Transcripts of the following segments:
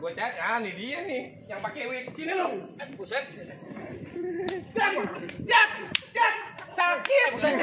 Gua cari, nih dia nih yang pakai wig. Sini lu. Buset. Jak. Sakit. Buset.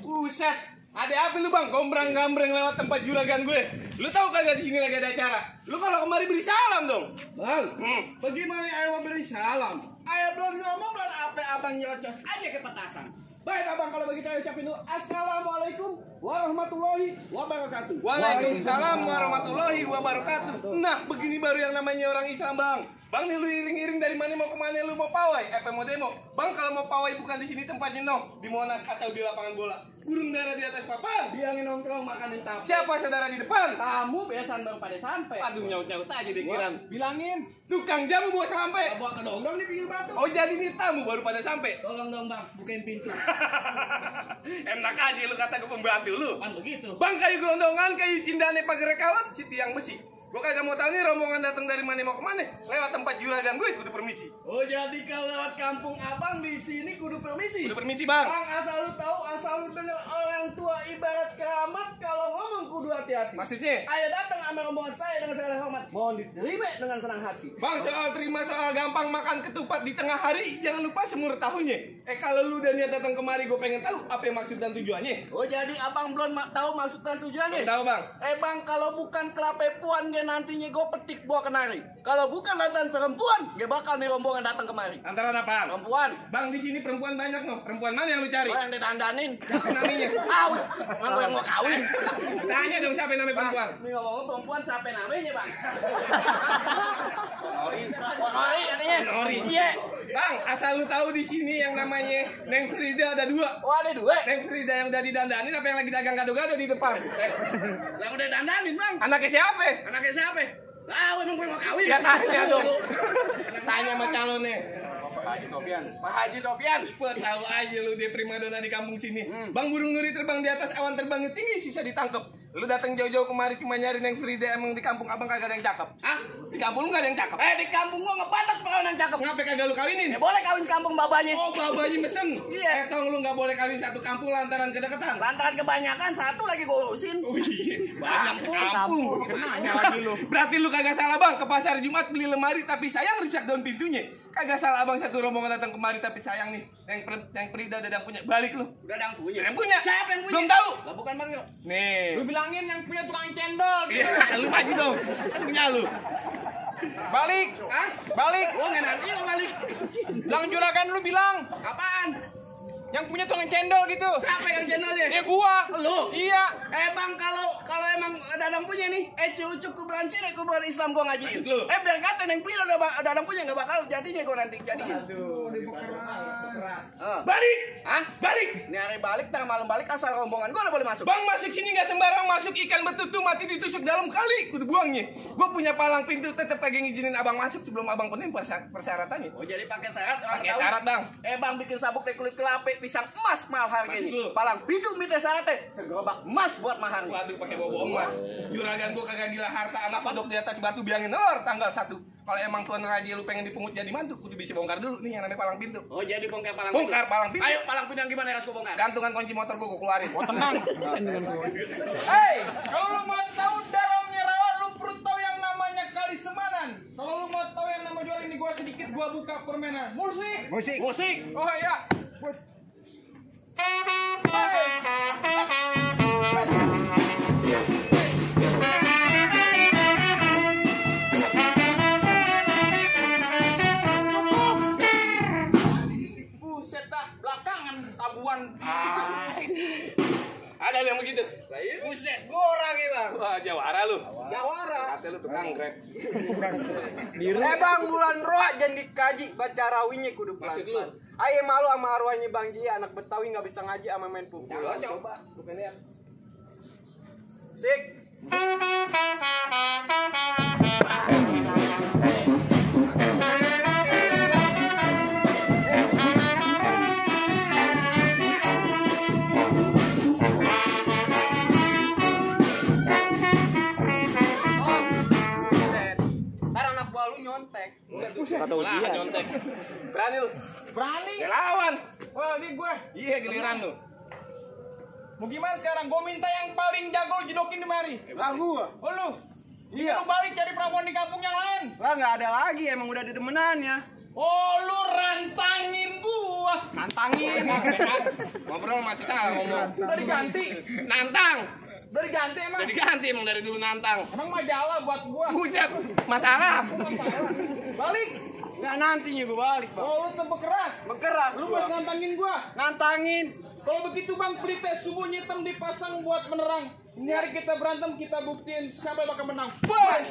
Buset, ada apa lu bang? Gombrang-gambreng lewat tempat juragan gue. Lu tahu kagak di sini lagi ada acara? Lu kalau kemari beri salam dong. Bang, bagaimana ayah mau beri salam? Ayah belum ngomong dan apa abang nyocos aja ke petasan. Baik abang, kalau begitu saya ucapin dulu Assalamualaikum warahmatullahi wabarakatuh. Waalaikumsalam warahmatullahi wabarakatuh. Nah, begini baru yang namanya orang Islam bang. Bang nih lu iring-iring dari mana mau kemana, lu mau pawai? Mau demo? Bang kalau mau pawai bukan di sini tempatnya no, di Monas atau di lapangan bola. Burung dara di atas papan. Bilangin nongkrong makanin tape. Siapa saudara di depan? Tamu besan baru pada sampai. Aduh nyaut-nyaut aja deh kiran. Bilangin. Tukang jamu bawa sampai. Bawa kedongdong di pinggir batu. Oh jadi ini tamu baru pada sampai. Tolong dong bang, bukain pintu. Enak aja lu kata ke pembantu lu. Kan begitu. Bang kayu gelondongan, kayu cindane pagar kawat, si tiang besi. Gue kagak mau tahu nih rombongan datang dari mana mau kemana. Lewat tempat juragan gue kudu permisi. Oh jadi kalau lewat kampung abang di sini kudu permisi. Kudu permisi bang. Bang asal lu tahu, asal lu dengar orang tua ibarat keramat, kalau ngomong kudu hati-hati. Maksudnya? Ayo datang sama rombongan saya dengan segala hormat. Mohon diterima dengan senang hati. Bang soal terima soal gampang makan ketupat di tengah hari, jangan lupa semur tahunya. Kalau lu udah niat datang kemari, gue pengen tahu apa yang maksud dan tujuannya. Oh jadi abang belum tahu maksud dan tujuannya? Belum tahu bang. Bang kalau bukan kelapa puan nantinya gue petik buah kenari. Kalau bukan latihan perempuan, gue bakal nih rombongan datang kemari. Antara apa? Perempuan. Bang di sini perempuan banyak no. Perempuan mana yang lu cari? Oh yang ditandanin. Siapa namanya? Aus. Emang gue yang mau kawin. Tanya dong siapa namanya perempuan? Nih ngomong perempuan siapa namanya bang? Nori. Nori katanya. Nori. Iya. Bang asal lu tahu di sini yang namanya Neng Frida ada dua. Oh ada dua. Neng Frida yang udah didandanin apa yang lagi dagang gado-gado di depan? Yang udah dandanin bang. Anaknya siapa? Anaknya siapa? Ah, emang gue mau kawin. Ya tanya dong. Tanya sama calonnya. Pak Haji Sofian. Gua tahu aja lu dia primadona di kampung sini. Bang burung nuri terbang di atas awan terbangnya tinggi susah ditangkap. Lu datang jauh-jauh kemari cuma nyari Neng Frida, emang di kampung abang kagak ada yang cakep? Hah? Di kampung lu gak ada yang cakep? Di kampung gua ngebatak perawan yang cakep. Ngapa kagak lu kawinin? Boleh kawin kampung babanya. Oh babanya mesen. Iya. Tong lu gak boleh kawin satu kampung lantaran kedekatan. Lantaran kebanyakan satu lagi gua urusin. Oh iya, banyak kampung. Nanya lagi lu. Berarti lu kagak salah bang, ke pasar Jumat beli lemari tapi sayang rusak daun pintunya. Kagak salah abang satu rombongan datang kemari tapi sayang nih. Yang Frida dadang punya, balik lu. Dadang punya. Yang punya. Siapa yang punya? Belum tahu. Lah bukan bang yo. Nih. Lu bilangin yang punya tukang cendol gitu. Iya, lu maju dong. Punya lu. Balik. Hah? Balik. Gua nggak nanti lo balik. Bilang juragan lu bilang. Apaan? Yang punya tukang cendol gitu. Siapa yang channelnya? Gua. Lu? Iya. Bang kalau emang dadang punya nih, cukup beranci deh kuburan Islam gua ngajiin. Maksud lu? Biar kata yang pilo dadang punya nggak bakal jadinya gua nanti jadiin. Balik! Hah? Balik! Ini hari balik, tengah malam balik asal rombongan gua nggak boleh masuk. Bang masuk sini nggak sembarang masuk, ikan betutu mati ditusuk dalam kali, kudu buangnya. Gue punya palang pintu, tetep pengen ngizinin abang masuk sebelum abang penuhin persyaratannya. Oh jadi pakai syarat? Pakai syarat bang. Bang bikin sabuk teh kulit kelapa, pisang emas mahal harganya. Maksud lu? Palang pintu minta syarat teh, segerobak emas buat maharnya. Waduh pakai bobo emas. Juragan gue kagak gila harta anak kodok di atas batu biangin telur tanggal 1. Kalau emang tuan raja lu pengen dipungut jadi mantu, kudu bisa bongkar dulu nih yang namanya palang pintu. Oh jadi bongkar palang Bongkar palang pintu. Ayo palang pintu yang gimana harus gua bongkar? Gantungan kunci motor gue keluarin. Oh tenang. Hei, kalau lu mau tahu dalamnya rawa, lu perlu tahu yang namanya kali Semanan. Kalau lu mau tahu yang nama juara ini, gua sedikit gua buka permainan. Musik. Musik. Oh iya. Buset dah, belakangan tabuan. Ada yang begitu. Buset, gua orang ya bang. Wah jawara lu. Jawara. Kata lu tukang grab. Bang bulan roa jangan dikaji baca rawinya kudu Maksud lu? Ayo malu sama arwahnya Bang Ji, anak Betawi nggak bisa ngaji sama main pukul. Coba. Bukan ya. Sik. Kata ujian. Nyontek. Berani lu? Berani? Ya lawan. Wah, ini gue. Iya giliran lu. Mau gimana sekarang? Gue minta yang paling jago jedokin di mari. Lah gua. Oh lu? Iya. Lu balik cari perawan di kampung yang lain. Lah nggak ada lagi, emang udah ada demenannya. Oh lu rantangin gua. Nantangin. Ngobrol masih salah ngomong. Udah diganti. Nantang. Udah diganti emang. Udah diganti emang dari dulu nantang. Emang majalah buat gua. Buset. Masalah. Balik. Nggak nantinya gua balik bang. Oh lu tebak keras. Bekeras Lu gua. pas nantangin gua. Nantangin. Kalau begitu bang, pelita subuhnya hitam dipasang buat menerang. Ini hari kita berantem, kita buktiin siapa yang bakal menang. Bos!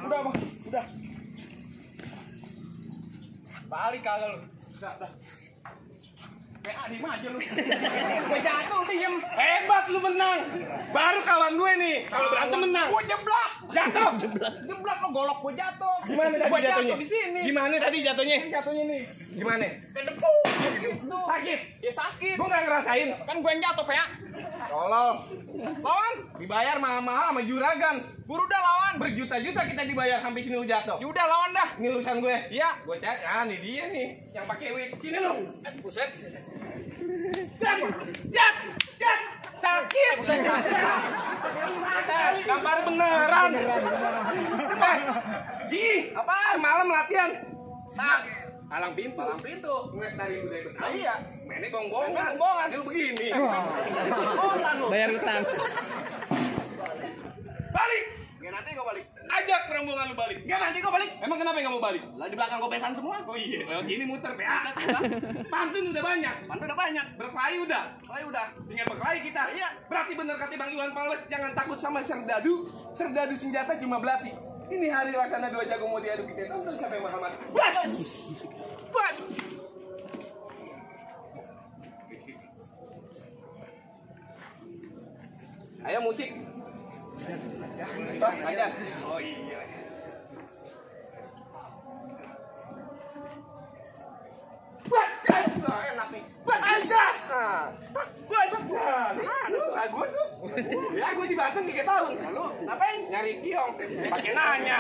Udah bang, udah. Balik kagak lu. Udah. PA diem aja lu. Gue jatuh diem. Hebat lu menang. Baru kawan gue nih. Kalau berantem menang. Gue jeblak. Jatuh. Jeblak lo golok gue jatuh. Gimana tadi Gua jatuhnya? jatuh di sini. Gimana tadi jatuhnya? Jatuhnya nih. Gimana? Kedepuk. Gitu. Sakit. Ya sakit. Gue nggak ngerasain. Kan gue yang jatuh PA. Tolong. Lawan. Dibayar mahal-mahal sama juragan. Buru dah lawan. Berjuta-juta kita dibayar sampai sini lu jatuh. Yaudah lawan dah. Ini urusan gue. Iya. Gue cari. Ah, nih dia nih yang pakai wig. Sini lu. Buset. Jat. Sakit. Gampar beneran. Ji, apa? Semalam latihan. Palang pintu. Nges dari budaya Betawi. Iya. Mainnya gonggong-gongan. Ini lu begini. Bayar utang. Balik. Nggak nanti gua balik. Ajak rombongan lu balik. Nggak nanti gua balik. Emang kenapa nggak mau balik? Lah di belakang gua besan semua. Oh iya, lewat sini muter PA. Pantun udah banyak. Pantu udah banyak. Berkelahi udah. Udah. Tinggal berkelahi kita. Iya. Berarti bener kata Bang Iwan Fals, jangan takut sama serdadu. Serdadu senjata cuma belati. Ini hari laksana dua jago mau diadu kita. Terus siapa yang Muhammad? Bas. Ayo musik. Sok saja. Oh iya. Buat gas, enak nih. Buat gas. Buat gas. Lagu tuh. Ya gue di Banten 3 tahun. Lalu ngapain? Nyari kiong. Pakai nanya.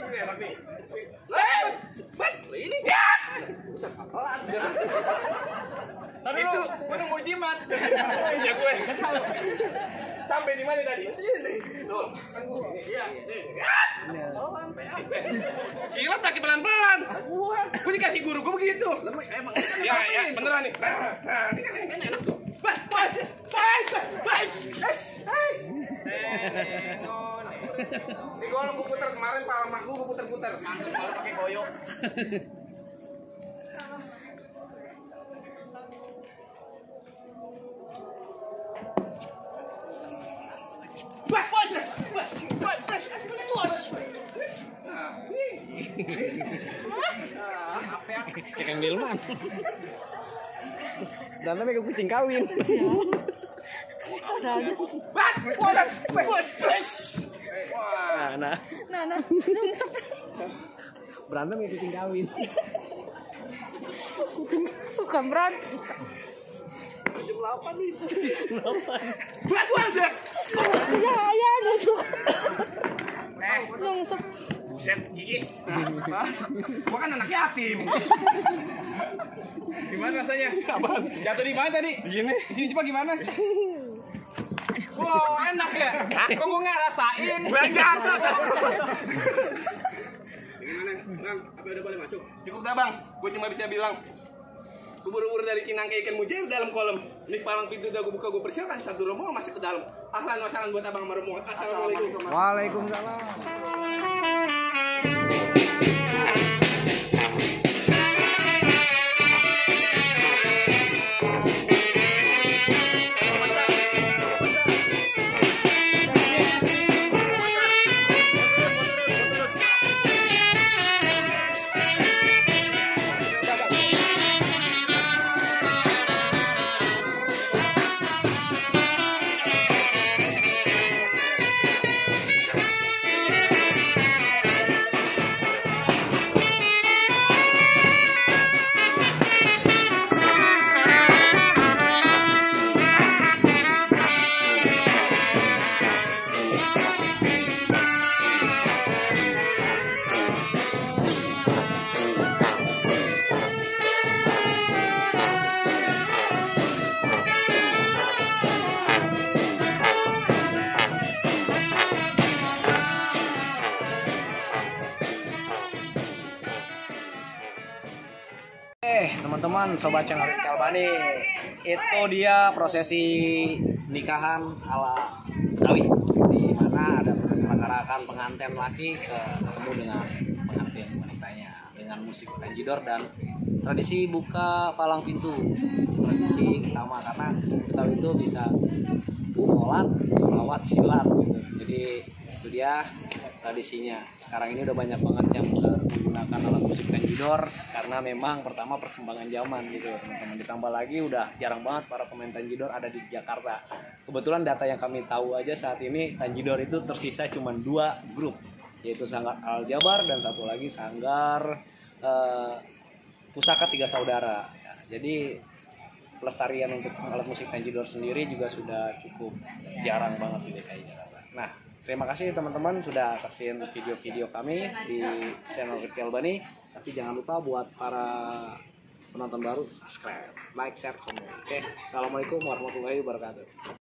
Ini enak nih. Ini ya. Usah kapelan. Tapi lu mau jimat. Ya gue. Sampai di mana tadi? Sini. Tuh. Iya, nih. Gila pakai pelan-pelan. Gue dikasih guru gue begitu. Emang Ya, beneran nih. Nah, ini kan enak tuh. Bas. Ini kalau gue puter kemarin Pak Makku gue puter-puter. Mantap kalau pakai koyo. Kang Dilman. Dan namanya kucing kawin. Nah. Berantem ya kucing kawin. Bukan berantem. Ya, nusuk. Nusuk. Buset, gigi. Gua kan anak yatim. Gimana rasanya? Apaan? Jatuh di mana tadi? Di sini. Di sini coba gimana? Wow, enak ya? Kok gue nggak rasain? Gua jatuh. Gimana, Bang? Apa udah boleh masuk? Cukup dah bang, gue cuma bisa bilang ubur-ubur dari Cinangka ikan mujair dalam kolam. Ini palang pintu udah gue buka, gue persilakan satu rombongan masuk ke dalam. Ahlan wasalan buat abang marumuat. Assalamualaikum. Waalaikumsalam. Teman-teman, sobat channel Kalbani, itu dia prosesi nikahan ala Betawi, di mana ada proses pengarakan pengantin laki ketemu dengan pengantin wanitanya dengan musik tanjidor dan tradisi buka palang pintu. Tradisi utama karena Betawi itu bisa sholat, sholawat, silat gitu. Jadi itu dia tradisinya. Sekarang ini udah banyak banget yang menggunakan alat musik tanjidor karena memang pertama perkembangan zaman gitu teman-teman. Ditambah lagi udah jarang banget para pemain tanjidor ada di Jakarta. Kebetulan data yang kami tahu aja saat ini tanjidor itu tersisa cuma 2 grup, yaitu Sanggar Al Jabar dan satu lagi Sanggar Pusaka Tiga Saudara. Jadi pelestarian untuk alat musik tanjidor sendiri juga sudah cukup jarang banget di DKI Jakarta. Nah, terima kasih teman-teman sudah saksikan video-video kami di channel Kalbani. Tapi jangan lupa buat para penonton baru subscribe, like, share, komen. Oke, assalamualaikum warahmatullahi wabarakatuh.